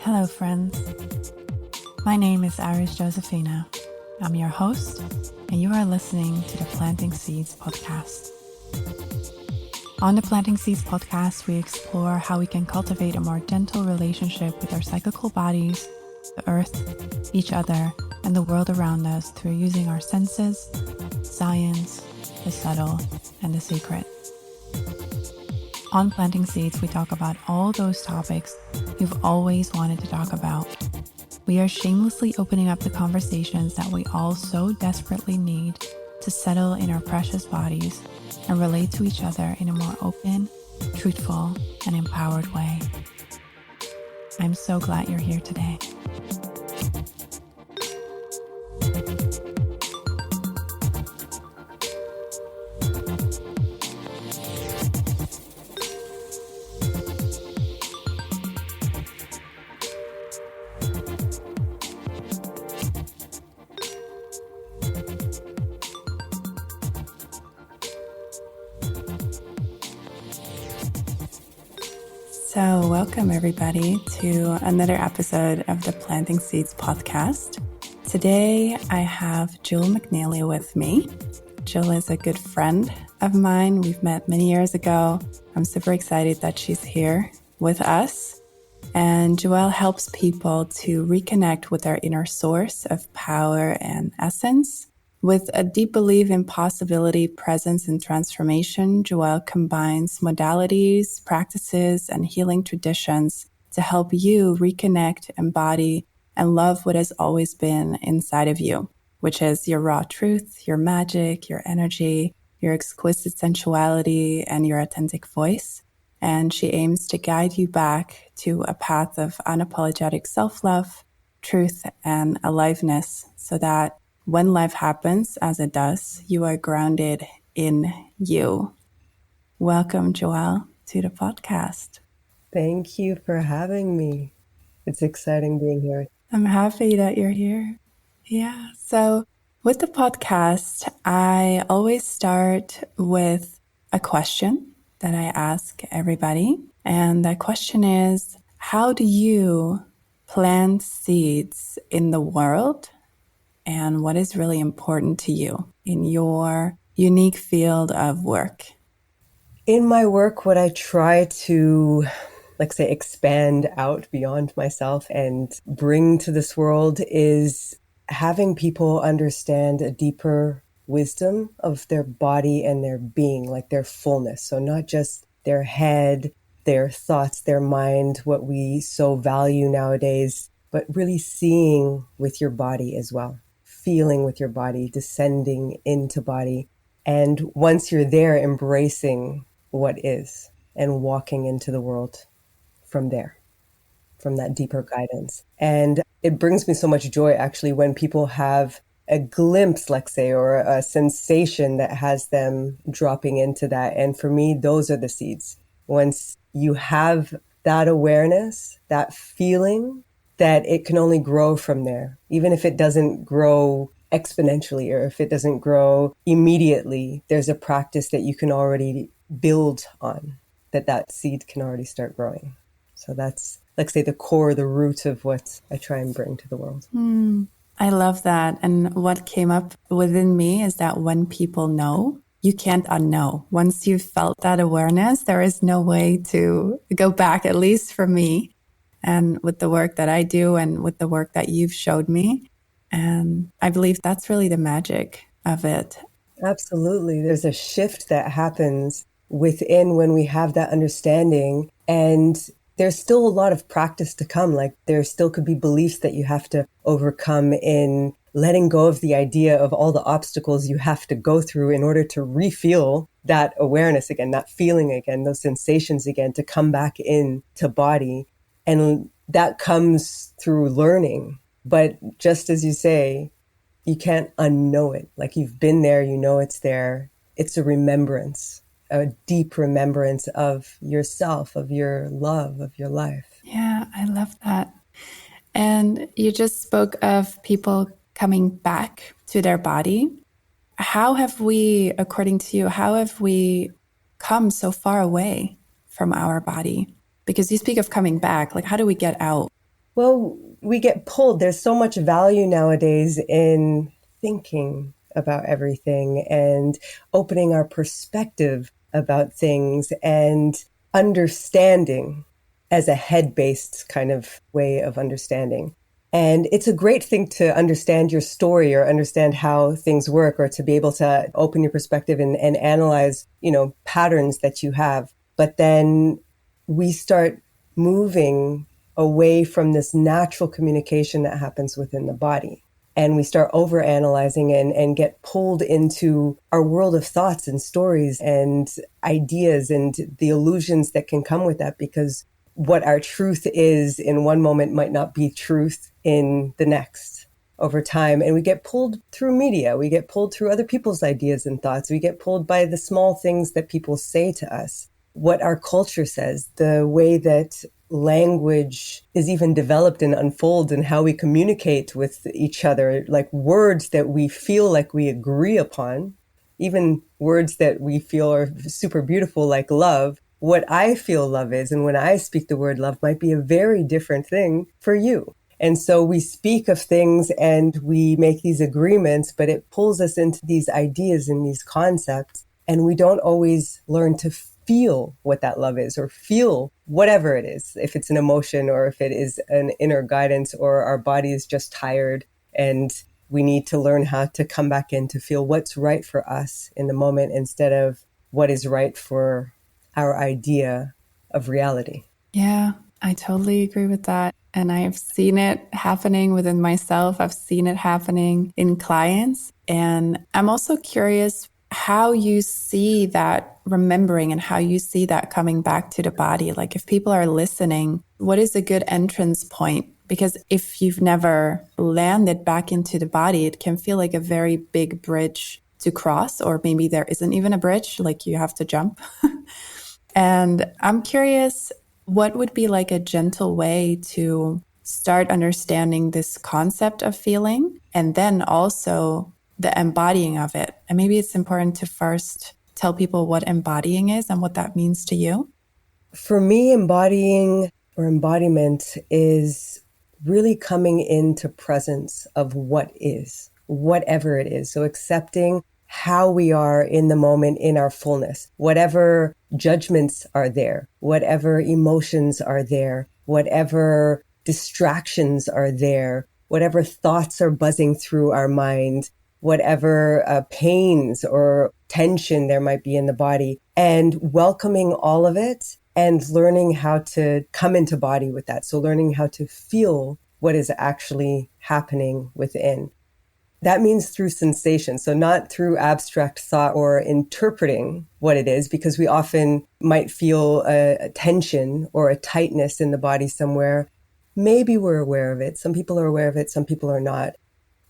Hello, friends. My name is Iris Josephina. I'm your host, and you are listening to the Planting Seeds podcast. On the Planting Seeds podcast, we explore how we can cultivate a more gentle relationship with our cyclical bodies, the earth, each other, and the world around us through using our senses, science, the subtle, and the secret. On Planting Seeds, we talk about all those topics you've always wanted to talk about. We are shamelessly opening up the conversations that we all so desperately need to settle in our precious bodies and relate to each other in a more open, truthful, and empowered way. I'm so glad you're here today. So welcome everybody to another episode of the Planting Seeds podcast. Today I have Juel McNeilly with me. Juel is a good friend of mine. We've met many years ago. I'm super excited that she's here with us. And Juel helps people to reconnect with their inner source of power and essence. With a deep belief in possibility, presence, and transformation, Juel combines modalities, practices, and healing traditions to help you reconnect, embody, and love what has always been inside of you, which is your raw truth, your magic, your energy, your exquisite sensuality, and your authentic voice. And she aims to guide you back to a path of unapologetic self-love, truth, and aliveness so that when life happens, as it does, you are grounded in you. Welcome, Juel, to the podcast. Thank you for having me. It's exciting being here. I'm happy that you're here. Yeah. So with the podcast, I always start with a question that I ask everybody. And that question is, how do you plant seeds in the world? And what is really important to you in your unique field of work? In my work, what I try to, expand out beyond myself and bring to this world is having people understand a deeper wisdom of their body and their being, like their fullness. So not just their head, their thoughts, their mind, what we so value nowadays, but really seeing with your body as well. Feeling with your body, descending into body. And once you're there, embracing what is and walking into the world from there, from that deeper guidance. And it brings me so much joy actually when people have a glimpse, let's say, or a sensation that has them dropping into that. And for me, those are the seeds. Once you have that awareness, that feeling, that it can only grow from there. Even if it doesn't grow exponentially or if it doesn't grow immediately, there's a practice that you can already build on, that seed can already start growing. So that's, let's say, the core, the root of what I try and bring to the world. I love that. And what came up within me is that when people know, you can't unknow. Once you've felt that awareness, there is no way to go back, at least for me. And with the work that I do and with the work that you've showed me. And I believe that's really the magic of it. Absolutely. There's a shift that happens within when we have that understanding. And there's still a lot of practice to come. Like there still could be beliefs that you have to overcome in letting go of the idea of all the obstacles you have to go through in order to re-feel that awareness again, that feeling again, those sensations again, to come back into body. And that comes through learning. But just as you say, you can't unknow it. Like you've been there, you know it's there. It's a remembrance, a deep remembrance of yourself, of your love, of your life. Yeah, I love that. And you just spoke of people coming back to their body. How have we, according to you, how have we come so far away from our body? Because you speak of coming back, like how do we get out Well, we get pulled. There's so much value nowadays in thinking about everything and opening our perspective about things and understanding as a head-based kind of way of understanding. And it's a great thing to understand your story or understand how things work or to be able to open your perspective and analyze, patterns that you have. But then we start moving away from this natural communication that happens within the body. And we start overanalyzing and get pulled into our world of thoughts and stories and ideas and the illusions that can come with that, because what our truth is in one moment might not be truth in the next over time. And we get pulled through media. We get pulled through other people's ideas and thoughts. We get pulled by the small things that people say to us, what our culture says, the way that language is even developed and unfolds and how we communicate with each other, like words that we feel like we agree upon, even words that we feel are super beautiful, like love. What I feel love is, and when I speak the word love, might be a very different thing for you. And so we speak of things and we make these agreements, but it pulls us into these ideas and these concepts. And we don't always learn to feel what that love is or feel whatever it is, if it's an emotion or if it is an inner guidance or our body is just tired and we need to learn how to come back in to feel what's right for us in the moment instead of what is right for our idea of reality. Yeah, I totally agree with that. And I've seen it happening within myself. I've seen it happening in clients. And I'm also curious how you see that remembering and how you see that coming back to the body. Like if people are listening, what is a good entrance point? Because if you've never landed back into the body, it can feel like a very big bridge to cross, or maybe there isn't even a bridge, like you have to jump. And I'm curious, what would be like a gentle way to start understanding this concept of feeling and then also the embodying of it? And maybe it's important to first tell people what embodying is and what that means to you. For me, embodying or embodiment is really coming into presence of what is, whatever it is. So accepting how we are in the moment in our fullness, whatever judgments are there, whatever emotions are there, whatever distractions are there, whatever thoughts are buzzing through our mind, whatever pains or tension there might be in the body, and welcoming all of it and learning how to come into body with that. So learning how to feel what is actually happening within. That means through sensation. So not through abstract thought or interpreting what it is, because we often might feel a tension or a tightness in the body somewhere. Maybe we're aware of it. Some people are aware of it. Some people are not.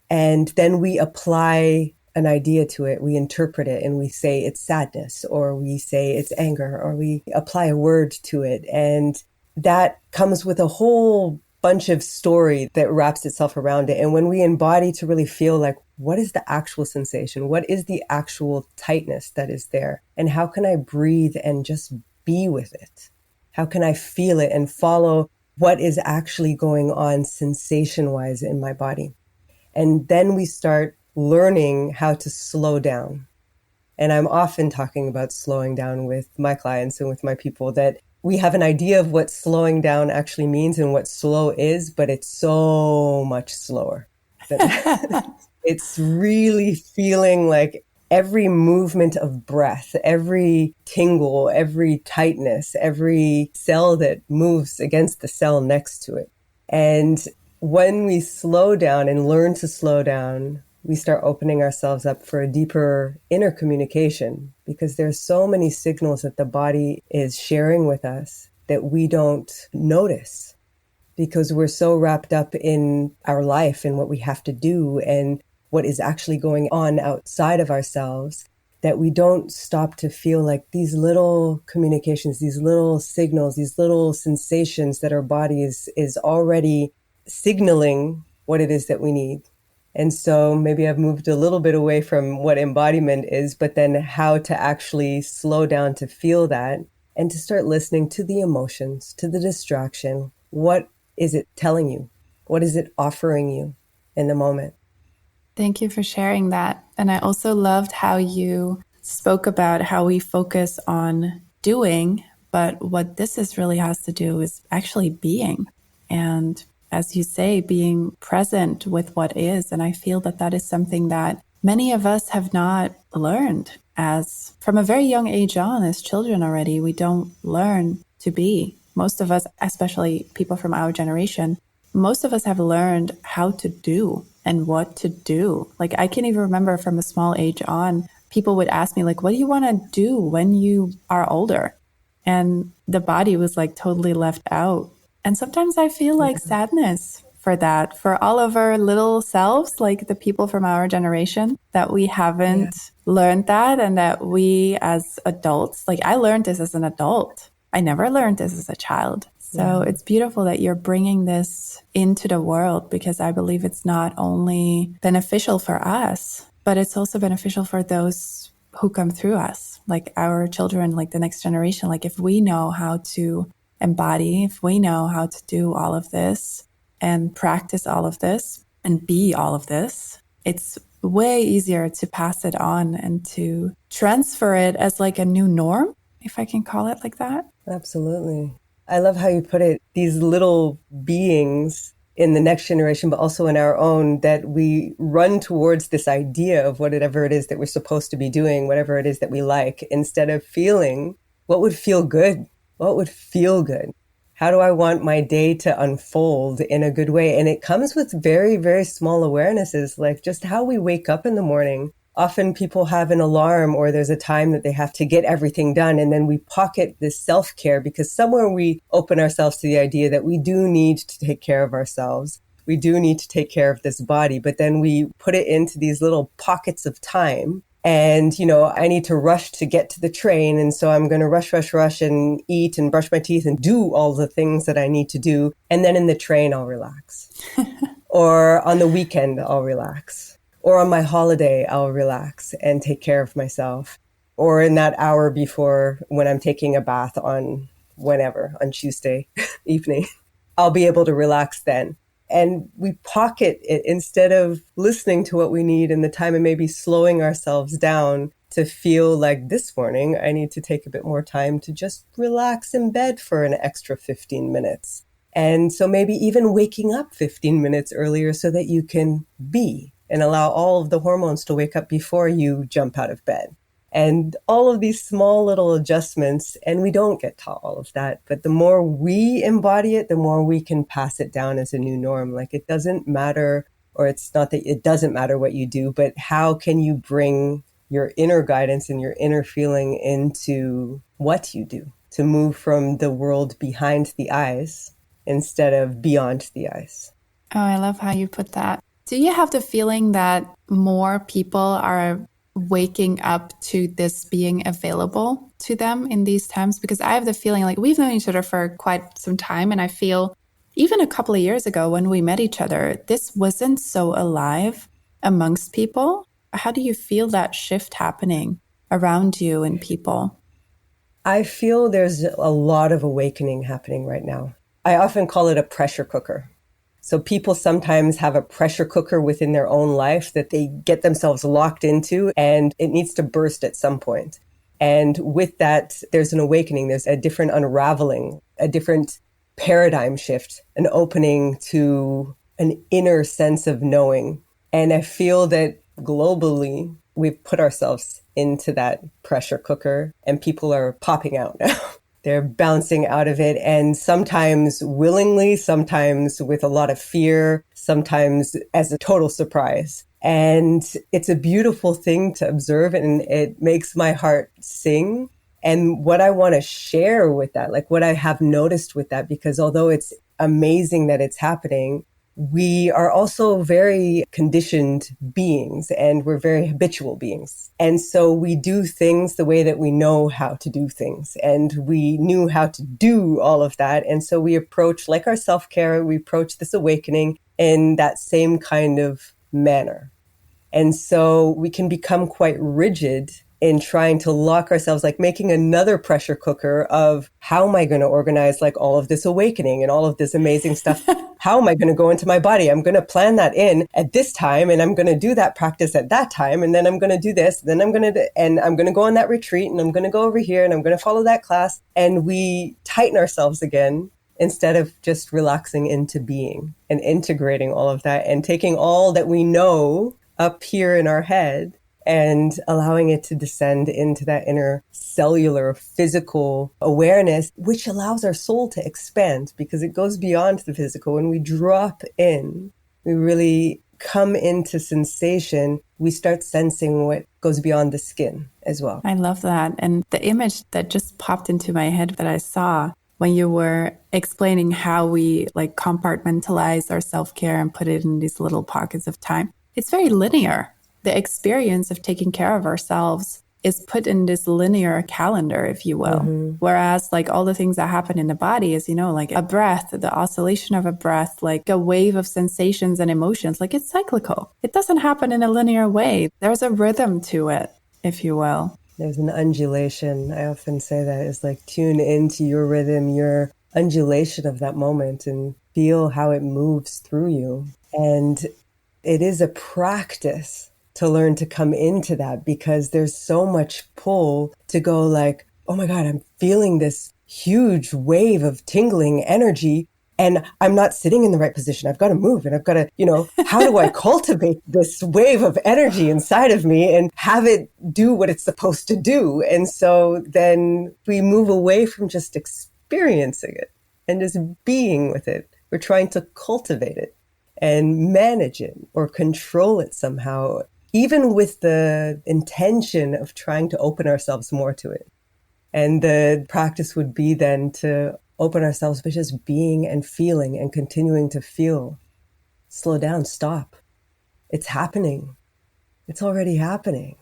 And then we apply an idea to it. We interpret it and we say it's sadness, or we say it's anger, or we apply a word to it. And that comes with a whole bunch of story that wraps itself around it. And when we embody to really feel like, what is the actual sensation? What is the actual tightness that is there? And how can I breathe and just be with it? How can I feel it and follow what is actually going on sensation-wise in my body? And then we start learning how to slow down. And I'm often talking about slowing down with my clients and with my people, that we have an idea of what slowing down actually means and what slow is, but it's so much slower. It's really feeling like every movement of breath, every tingle, every tightness, every cell that moves against the cell next to it. And when we slow down and learn to slow down, we start opening ourselves up for a deeper inner communication, because there's so many signals that the body is sharing with us that we don't notice, because we're so wrapped up in our life and what we have to do and what is actually going on outside of ourselves, that we don't stop to feel like these little communications, these little signals, these little sensations that our body is already signaling what it is that we need. And so maybe I've moved a little bit away from what embodiment is, but then how to actually slow down to feel that and to start listening to the emotions, to the distraction. What is it telling you? What is it offering you in the moment? Thank you for sharing that. And I also loved how you spoke about how we focus on doing, but what this is really has to do is actually being. And as you say, being present with what is. And I feel that that is something that many of us have not learned as from a very young age on, as children already. We don't learn to be. Most of us, especially people from our generation, most of us have learned how to do and what to do. Like I can even remember from a small age on, people would ask me like, what do you want to do when you are older? And the body was like totally left out. And sometimes I feel like sadness for that, for all of our little selves, like the people from our generation, that we haven't learned that, and that we as adults, like I learned this as an adult. I never learned this as a child. So it's beautiful that you're bringing this into the world, because I believe it's not only beneficial for us, but it's also beneficial for those who come through us, like our children, like the next generation. Like if we know how to embody, if we know how to do all of this and practice all of this and be all of this, it's way easier to pass it on and to transfer it as like a new norm, if I can call it like that. Absolutely. I love how you put it, these little beings in the next generation, but also in our own, that we run towards this idea of whatever it is that we're supposed to be doing, whatever it is that we like, instead of feeling what would feel good. What would feel good? How do I want my day to unfold in a good way? And it comes with very, very small awarenesses, like just how we wake up in the morning. Often people have an alarm, or there's a time that they have to get everything done. And then we pocket this self-care, because somewhere we open ourselves to the idea that we do need to take care of ourselves. We do need to take care of this body, but then we put it into these little pockets of time. And, I need to rush to get to the train. And so I'm going to rush and eat and brush my teeth and do all the things that I need to do. And then in the train, I'll relax. Or on the weekend, I'll relax. Or on my holiday, I'll relax and take care of myself. Or in that hour before, when I'm taking a bath on Tuesday evening, I'll be able to relax then. And we pocket it instead of listening to what we need in the time, and maybe slowing ourselves down to feel like this morning, I need to take a bit more time to just relax in bed for an extra 15 minutes. And so maybe even waking up 15 minutes earlier so that you can be and allow all of the hormones to wake up before you jump out of bed. And all of these small little adjustments, and we don't get taught all of that. But the more we embody it, the more we can pass it down as a new norm. Like it doesn't matter, or it's not that it doesn't matter what you do, but how can you bring your inner guidance and your inner feeling into what you do to move from the world behind the eyes instead of beyond the eyes. Oh, I love how you put that. Do you have the feeling that more people are waking up to this being available to them in these times? Because I have the feeling like we've known each other for quite some time, and I feel even a couple of years ago when we met each other, this wasn't so alive amongst people. How do you feel that shift happening around you and people? I feel there's a lot of awakening happening right now. I often call it a pressure cooker. So people sometimes have a pressure cooker within their own life that they get themselves locked into, and it needs to burst at some point. And with that, there's an awakening. There's a different unraveling, a different paradigm shift, an opening to an inner sense of knowing. And I feel that globally, we've put ourselves into that pressure cooker, and people are popping out now. They're bouncing out of it, and sometimes willingly, sometimes with a lot of fear, sometimes as a total surprise. And it's a beautiful thing to observe, and it makes my heart sing. And what I want to share with that, like what I have noticed with that, because although it's amazing that it's happening, we are also very conditioned beings, and we're very habitual beings. And so we do things the way that we know how to do things, and we knew how to do all of that. And so we approach, like our self-care, we approach this awakening in that same kind of manner. And so we can become quite rigid in trying to lock ourselves, like making another pressure cooker of how am I going to organize like all of this awakening and all of this amazing stuff? How am I going to go into my body? I'm going to plan that in at this time, and I'm going to do that practice at that time. And then I'm going to do this. And then I'm going to go on that retreat, and I'm going to go over here, and I'm going to follow that class. And we tighten ourselves again instead of just relaxing into being and integrating all of that and taking all that we know up here in our head and allowing it to descend into that inner cellular physical awareness, which allows our soul to expand because it goes beyond the physical. When we drop in, we really come into sensation, we start sensing what goes beyond the skin as well. I love that. And the image that just popped into my head that I saw when you were explaining how we like compartmentalize our self-care and put it in these little pockets of time, it's very linear. The experience of taking care of ourselves is put in this linear calendar, if you will. Mm-hmm. Whereas like all the things that happen in the body is, like a breath, the oscillation of a breath, like a wave of sensations and emotions, like it's cyclical. It doesn't happen in a linear way. There's a rhythm to it, if you will. There's an undulation. I often say that is like tune into your rhythm, your undulation of that moment and feel how it moves through you. And it is a practice to learn to come into that because there's so much pull to go like, oh my God, I'm feeling this huge wave of tingling energy and I'm not sitting in the right position. I've got to move and I've got to, how do I cultivate this wave of energy inside of me and have it do what it's supposed to do? And so then we move away from just experiencing it and just being with it. We're trying to cultivate it and manage it or control it somehow, even with the intention of trying to open ourselves more to it. And the practice would be then to open ourselves by just being and feeling and continuing to feel. Slow down, stop. It's happening. It's already happening.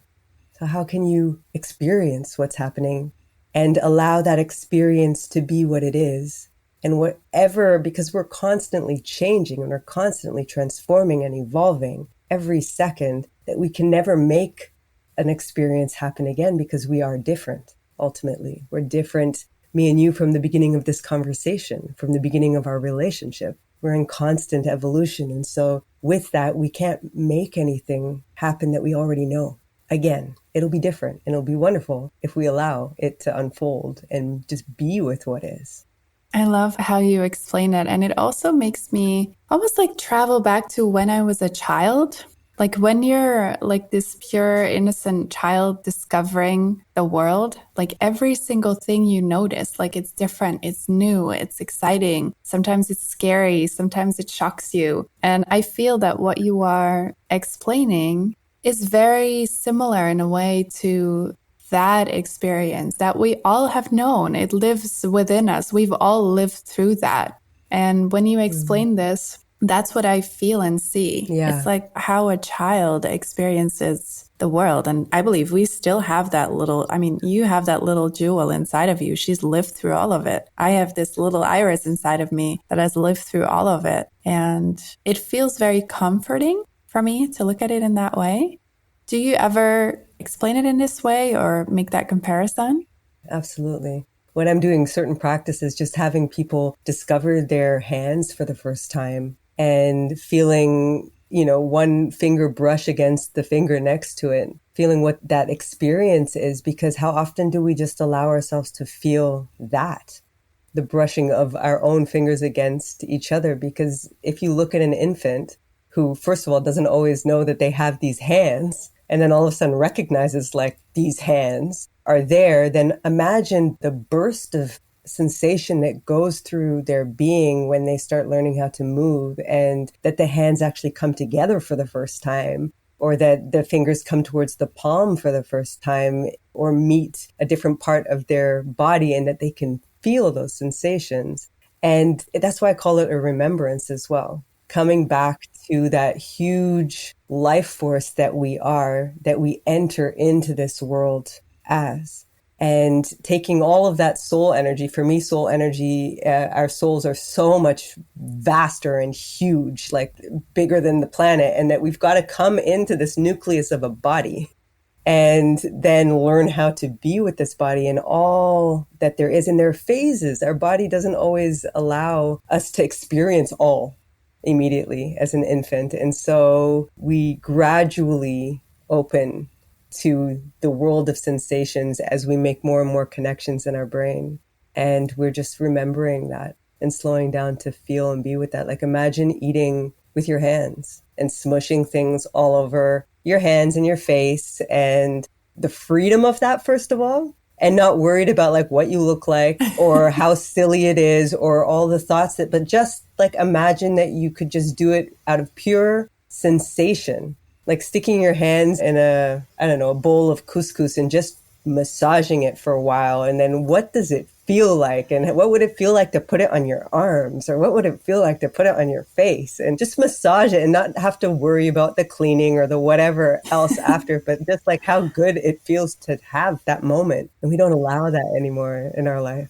So how can you experience what's happening and allow that experience to be what it is? And whatever, because we're constantly changing and we're constantly transforming and evolving every second, that we can never make an experience happen again because we are different. Ultimately, we're different, me and you, from the beginning of this conversation, from the beginning of our relationship. We're in constant evolution. And so with that, we can't make anything happen that we already know. Again, it'll be different and it'll be wonderful if we allow it to unfold and just be with what is. I love how you explain it. And it also makes me almost like travel back to when I was a child. Like when you're like this pure, innocent child discovering the world, like every single thing you notice, like it's different, it's new, it's exciting. Sometimes it's scary, sometimes it shocks you. And I feel that what you are explaining is very similar in a way to that experience that we all have known. It lives within us. We've all lived through that. And when you explain this, that's what I feel and see. Yeah. It's like how a child experiences the world. And I believe we still have that you have that little jewel inside of you. She's lived through all of it. I have this little iris inside of me that has lived through all of it. And it feels very comforting for me to look at it in that way. Do you ever explain it in this way or make that comparison? Absolutely. When I'm doing certain practices, just having people discover their hands for the first time and feeling, one finger brush against the finger next to it, feeling what that experience is, because how often do we just allow ourselves to feel that? The brushing of our own fingers against each other. Because if you look at an infant who, first of all, doesn't always know that they have these hands, and then all of a sudden recognizes like these hands are there, then imagine the burst of sensation that goes through their being when they start learning how to move, and that the hands actually come together for the first time, or that the fingers come towards the palm for the first time, or meet a different part of their body, and that they can feel those sensations. And that's why I call it a remembrance as well. Coming back to that huge life force that we are, that we enter into this world as, and taking all of that soul energy. For me, soul energy, our souls are so much vaster and huge, like bigger than the planet, and that we've got to come into this nucleus of a body and then learn how to be with this body and all that there is. And there are phases. Our body doesn't always allow us to experience all immediately as an infant. And so we gradually open to the world of sensations as we make more and more connections in our brain. And we're just remembering that and slowing down to feel and be with that. Like imagine eating with your hands and smushing things all over your hands and your face, and the freedom of that, first of all, and not worried about like what you look like or how silly it is or all the thoughts that, but just like imagine that you could just do it out of pure sensation, like sticking your hands in a bowl of couscous and just massaging it for a while. And then what does it feel like? And what would it feel like to put it on your arms? Or what would it feel like to put it on your face? And just massage it and not have to worry about the cleaning or the whatever else after, but just like how good it feels to have that moment. And we don't allow that anymore in our life.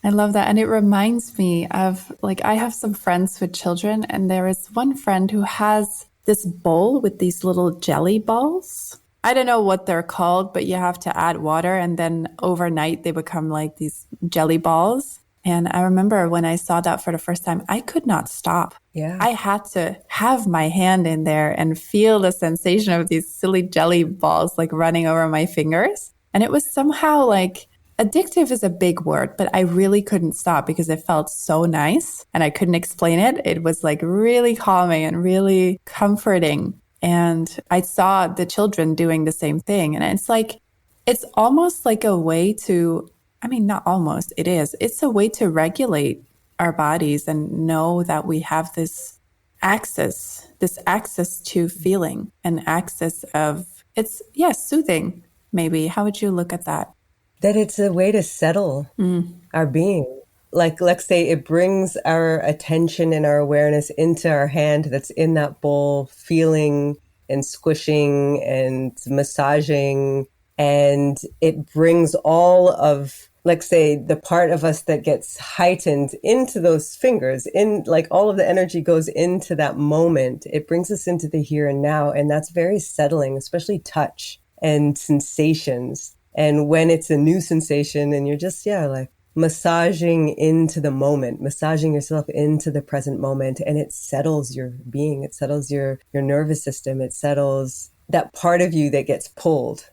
I love that. And it reminds me of, like, I have some friends with children, and there is one friend who has this bowl with these little jelly balls. I don't know what they're called, but you have to add water, and then overnight they become like these jelly balls. And I remember when I saw that for the first time, I could not stop. Yeah. I had to have my hand in there and feel the sensation of these silly jelly balls like running over my fingers. And it was somehow like, addictive is a big word, but I really couldn't stop because it felt so nice and I couldn't explain it. It was like really calming and really comforting. And I saw the children doing the same thing. And it's like, it's almost like a way to, I mean, not almost, it is. It's a way to regulate our bodies and know that we have this access to feeling and access of, it's, yes, soothing, maybe. How would you look at that? That it's a way to settle our being. Like, let's say it brings our attention and our awareness into our hand that's in that bowl, feeling and squishing and massaging. And it brings all of, let's say, the part of us that gets heightened into those fingers, in like all of the energy goes into that moment. It brings us into the here and now. And that's very settling, especially touch and sensations. And when it's a new sensation and you're just, like massaging into the moment, massaging yourself into the present moment, and it settles your being, it settles your nervous system, it settles that part of you that gets pulled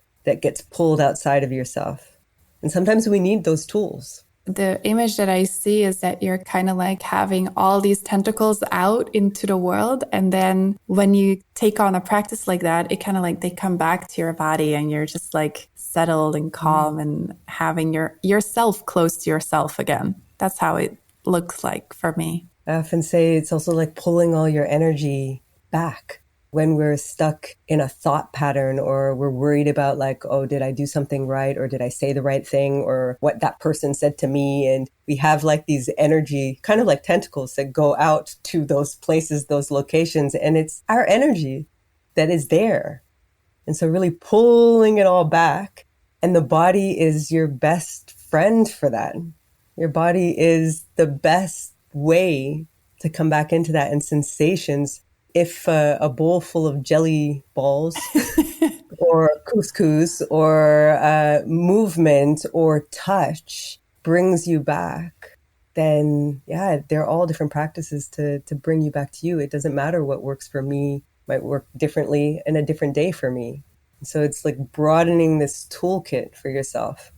outside of yourself. And sometimes we need those tools. The image that I see is that you're kind of like having all these tentacles out into the world. And then when you take on a practice like that, it kind of like they come back to your body and you're just like settled and calm and having yourself close to yourself again. That's how it looks like for me. I often say it's also like pulling all your energy back. When we're stuck in a thought pattern or we're worried about like, oh, did I do something right? Or did I say the right thing? Or what that person said to me? And we have like these energy, kind of like tentacles that go out to those places, those locations. And it's our energy that is there. And so really pulling it all back. And the body is your best friend for that. Your body is the best way to come back into that. And sensations, if a bowl full of jelly balls or couscous or movement or touch brings you back, then they're all different practices to bring you back to you. It doesn't matter what works for me, might work differently in a different day for me. So it's like broadening this toolkit for yourself.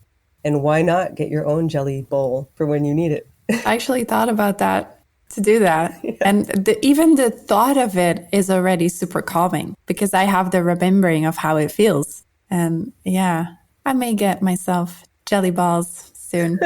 And why not get your own jelly bowl for when you need it? I actually thought about that. To do that. Yeah. And even the thought of it is already super calming because I have the remembering of how it feels. And I may get myself jelly balls soon.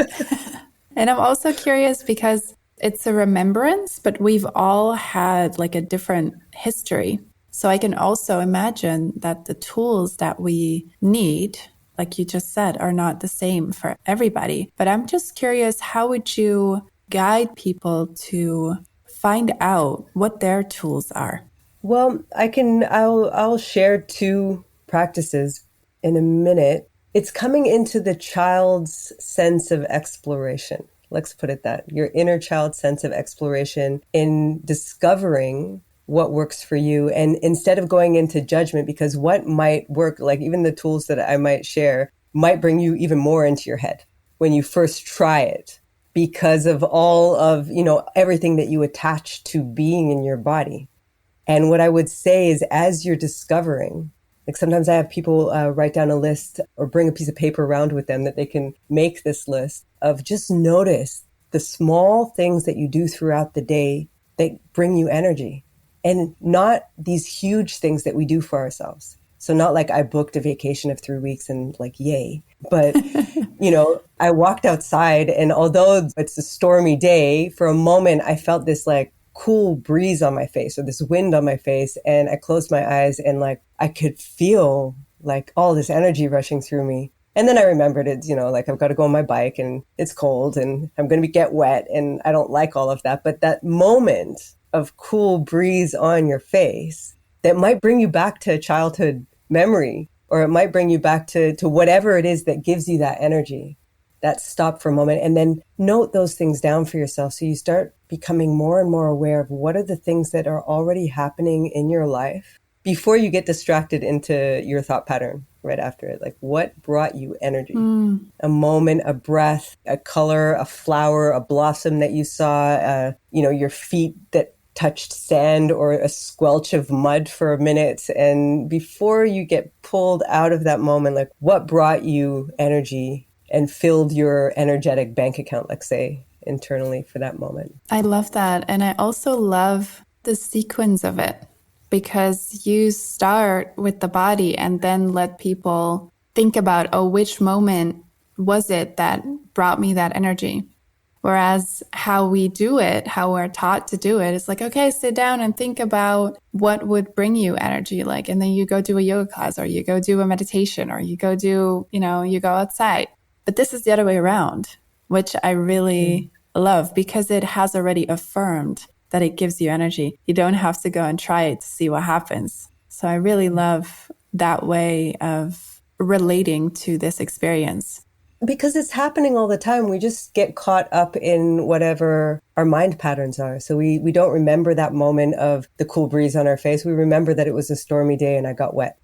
And I'm also curious because it's a remembrance, but we've all had like a different history. So I can also imagine that the tools that we need, like you just said, are not the same for everybody. But I'm just curious, how would you guide people to find out what their tools are? Well, I'll share two practices in a minute. It's coming into the child's sense of exploration. Let's put it that, your inner child sense of exploration in discovering what works for you. And instead of going into judgment, because what might work, like even the tools that I might share, might bring you even more into your head when you first try it, because of all of, everything that you attach to being in your body. And what I would say is, as you're discovering, like sometimes I have people write down a list or bring a piece of paper around with them that they can make this list of, just notice the small things that you do throughout the day that bring you energy, and not these huge things that we do for ourselves. So not like I booked a vacation of 3 weeks and like, yay. But, I walked outside, and although it's a stormy day, for a moment, I felt this like cool breeze on my face, or this wind on my face. And I closed my eyes, and like I could feel like all this energy rushing through me. And then I remembered it's, like I've got to go on my bike and it's cold and I'm going to get wet and I don't like all of that. But that moment of cool breeze on your face that might bring you back to a childhood memory, or it might bring you back to whatever it is that gives you that energy. That stop for a moment and then note those things down for yourself. So you start becoming more and more aware of what are the things that are already happening in your life before you get distracted into your thought pattern right after it. Like, what brought you energy? A moment, a breath, a color, a flower, a blossom that you saw, your feet that touched sand, or a squelch of mud for a minute. And before you get pulled out of that moment, like, what brought you energy and filled your energetic bank account, let's say, internally for that moment. I love that. And I also love the sequence of it, because you start with the body and then let people think about, which moment was it that brought me that energy? Whereas how we do it, how we're taught to do it, is like, okay, sit down and think about what would bring you energy. Like, and then you go do a yoga class, or you go do a meditation, or you go do, you go outside. But this is the other way around, which I really love, because it has already affirmed that it gives you energy. You don't have to go and try it to see what happens. So I really love that way of relating to this experience. Because it's happening all the time. We just get caught up in whatever our mind patterns are. So we don't remember that moment of the cool breeze on our face. We remember that it was a stormy day and I got wet.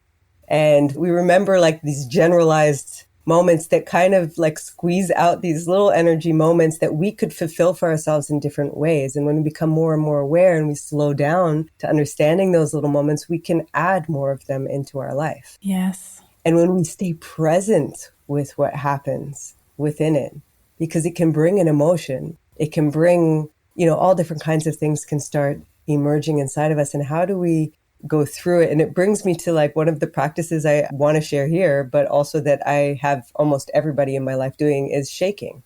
And we remember like these generalized moments that kind of like squeeze out these little energy moments that we could fulfill for ourselves in different ways. And when we become more and more aware and we slow down to understanding those little moments, we can add more of them into our life. Yes. And when we stay present with what happens within it, because it can bring an emotion, it can bring, all different kinds of things can start emerging inside of us. And how do we go through it? And it brings me to like one of the practices I want to share here, but also that I have almost everybody in my life doing, is shaking.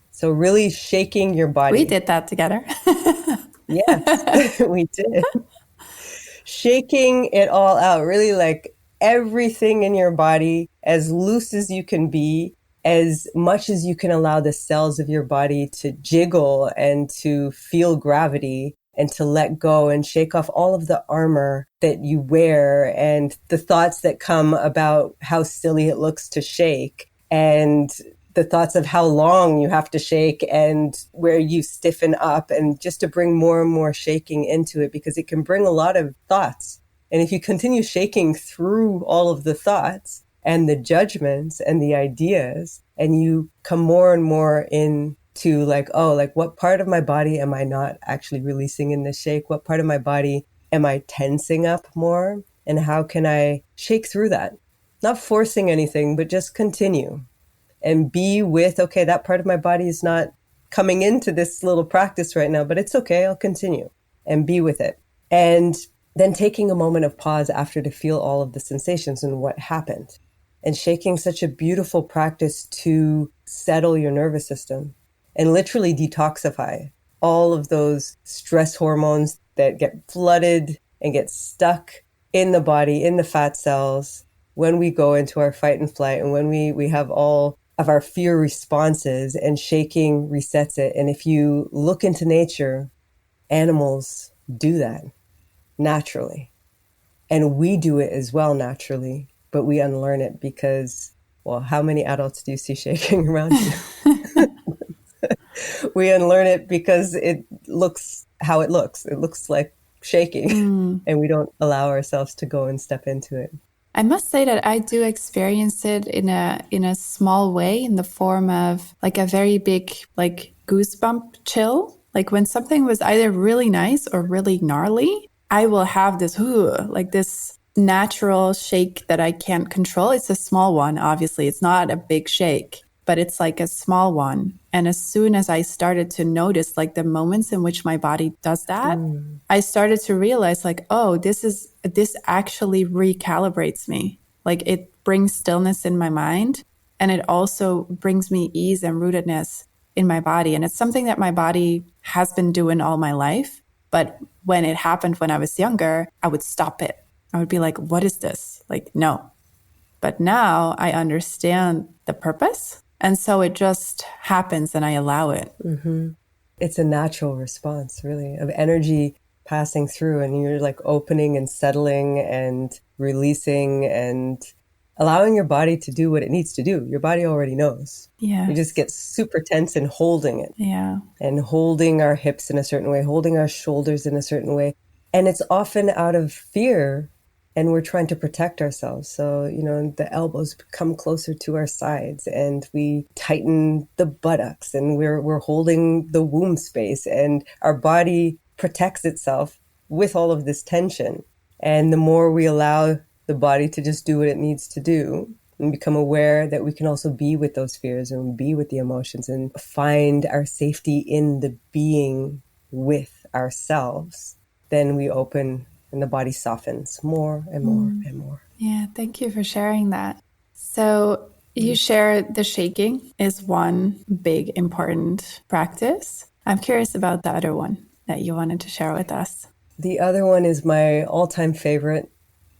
So really shaking your body. We did that together. Yes, we did. Shaking it all out, really like everything in your body, as loose as you can be, as much as you can allow the cells of your body to jiggle and to feel gravity, and to let go and shake off all of the armor that you wear and the thoughts that come about how silly it looks to shake, and the thoughts of how long you have to shake and where you stiffen up, and just to bring more and more shaking into it, because it can bring a lot of thoughts. And if you continue shaking through all of the thoughts and the judgments and the ideas, and you come more and more in to like, what part of my body am I not actually releasing in this shake? What part of my body am I tensing up more? And how can I shake through that? Not forcing anything, but just continue and be with, okay, that part of my body is not coming into this little practice right now, but it's okay. I'll continue and be with it. And then taking a moment of pause after to feel all of the sensations and what happened. And shaking, such a beautiful practice to settle your nervous system and literally detoxify all of those stress hormones that get flooded and get stuck in the body, in the fat cells, when we go into our fight and flight, and when we have all of our fear responses, and shaking resets it. And if you look into nature, animals do that naturally. And we do it as well naturally, but we unlearn it because, well, how many adults do you see shaking around you? We unlearn it because it looks how it looks. It looks like shaking and we don't allow ourselves to go and step into it. I must say that I do experience it in a small way, in the form of like a very big like goosebump chill. Like when something was either really nice or really gnarly, I will have this like this natural shake that I can't control. It's a small one, obviously. It's not a big shake, but it's like a small one. And as soon as I started to notice like the moments in which my body does that, I started to realize like, oh, this actually recalibrates me. Like it brings stillness in my mind, and it also brings me ease and rootedness in my body. And it's something that my body has been doing all my life. But when it happened when I was younger, I would stop it. I would be like, what is this? Like, no. But now I understand the purpose. And so it just happens and I allow it. Mm-hmm. It's a natural response, really, of energy passing through, and you're like opening and settling and releasing and allowing your body to do what it needs to do. Your body already knows. Yeah. We just get super tense and holding it. Yeah. And holding our hips in a certain way, holding our shoulders in a certain way. And it's often out of fear, and we're trying to protect ourselves. So, the elbows come closer to our sides and we tighten the buttocks and we're holding the womb space, and our body protects itself with all of this tension. And the more we allow the body to just do what it needs to do and become aware that we can also be with those fears and be with the emotions and find our safety in the being with ourselves, then we open and the body softens more and more and more. Yeah, thank you for sharing that. So you share the shaking is one big important practice. I'm curious about the other one that you wanted to share with us. The other one is my all-time favorite.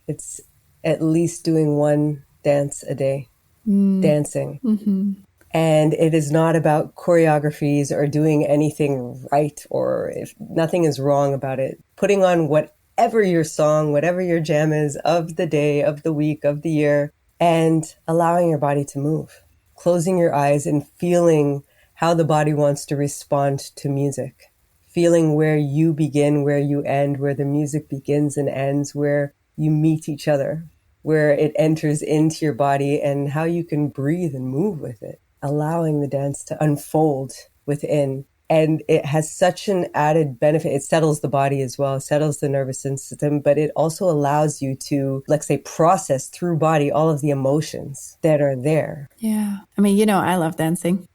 It's at least doing one dance a day, dancing. Mm-hmm. And it is not about choreographies or doing anything right, or if nothing is wrong about it. Putting on whatever your song, whatever your jam is of the day, of the week, of the year, and allowing your body to move. Closing your eyes and feeling how the body wants to respond to music. Feeling where you begin, where you end, where the music begins and ends, where you meet each other, where it enters into your body, and how you can breathe and move with it. Allowing the dance to unfold within. And it has such an added benefit. It settles the body as well, settles the nervous system, but it also allows you to, let's say, process through body all of the emotions that are there. Yeah. I mean, I love dancing,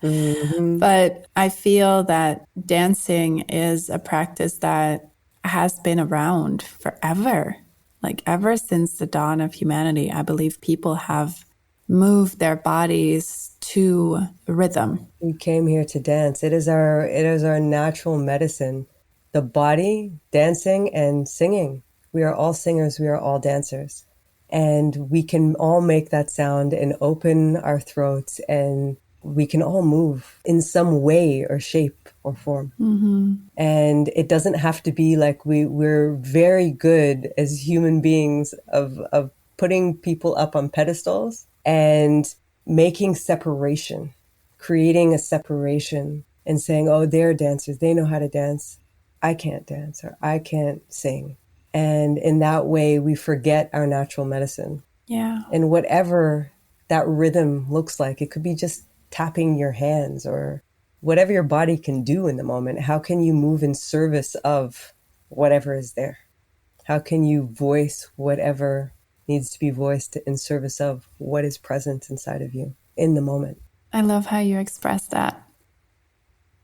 but I feel that dancing is a practice that has been around forever. Like ever since the dawn of humanity, I believe people have moved their bodies to rhythm. We came here to dance. It is our natural medicine. The body, dancing and singing. We are all singers. We are all dancers. And we can all make that sound and open our throats, and we can all move in some way or shape or form. Mm-hmm. And it doesn't have to be like we're very good as human beings of putting people up on pedestals and making separation, creating a separation and saying, oh, they're dancers. They know how to dance. I can't dance, or I can't sing. And in that way, we forget our natural medicine. Yeah. And whatever that rhythm looks like, it could be just tapping your hands or whatever your body can do in the moment. How can you move in service of whatever is there? How can you voice whatever needs to be voiced in service of what is present inside of you in the moment? I love how you express that.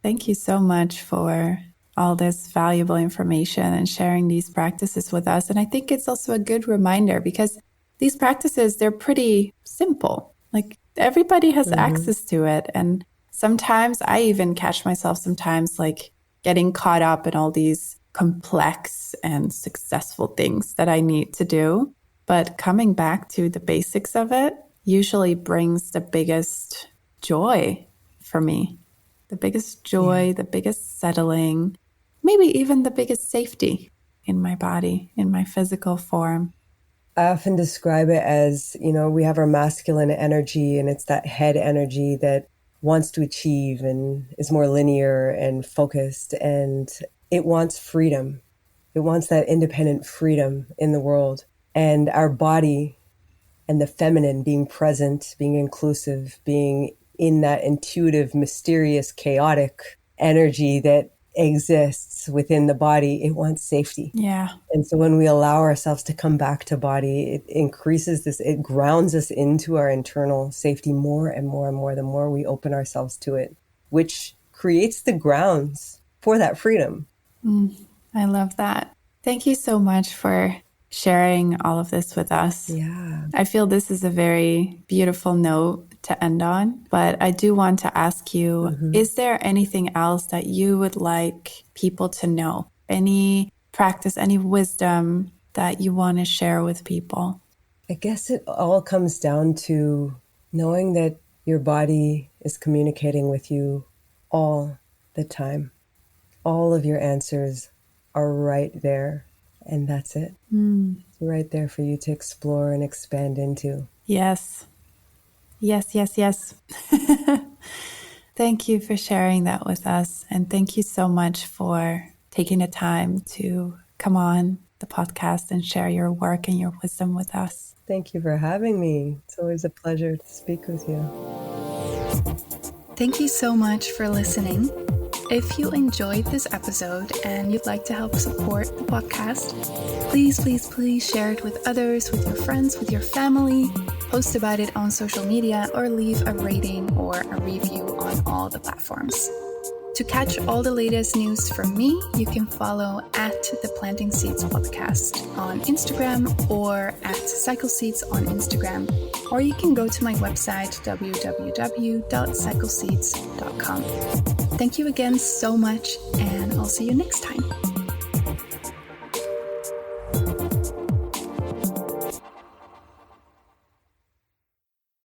Thank you so much for all this valuable information and sharing these practices with us. And I think it's also a good reminder, because these practices, they're pretty simple. Like everybody has access to it. And sometimes I even catch myself sometimes like getting caught up in all these complex and successful things that I need to do. But coming back to the basics of it usually brings the biggest joy for me. The biggest joy, the biggest settling, maybe even the biggest safety in my body, in my physical form. I often describe it as, we have our masculine energy, and it's that head energy that wants to achieve and is more linear and focused, and it wants freedom. It wants that independent freedom in the world. And our body and the feminine being present, being inclusive, being in that intuitive, mysterious, chaotic energy that exists within the body, it wants safety. Yeah. And so when we allow ourselves to come back to body, it increases this, it grounds us into our internal safety more and more and more, the more we open ourselves to it, which creates the grounds for that freedom. I love that. Thank you so much for sharing all of this with us. Yeah. I feel this is a very beautiful note to end on, but I do want to ask you, is there anything else that you would like people to know? Any practice, any wisdom that you want to share with people? I guess it all comes down to knowing that your body is communicating with you all the time. All of your answers are right there, and that's it. It's right there for you to explore and expand into. Yes. Yes, yes, yes. Thank you for sharing that with us. And thank you so much for taking the time to come on the podcast and share your work and your wisdom with us. Thank you for having me. It's always a pleasure to speak with you. Thank you so much for listening. If you enjoyed this episode and you'd like to help support the podcast, please, please, please share it with others, with your friends, with your family, post about it on social media, or leave a rating or a review on all the platforms. To catch all the latest news from me, you can follow at the Planting Seeds podcast on Instagram or at Cycle Seeds on Instagram, or you can go to my website www.cycleseeds.com. Thank you again so much, and I'll see you next time.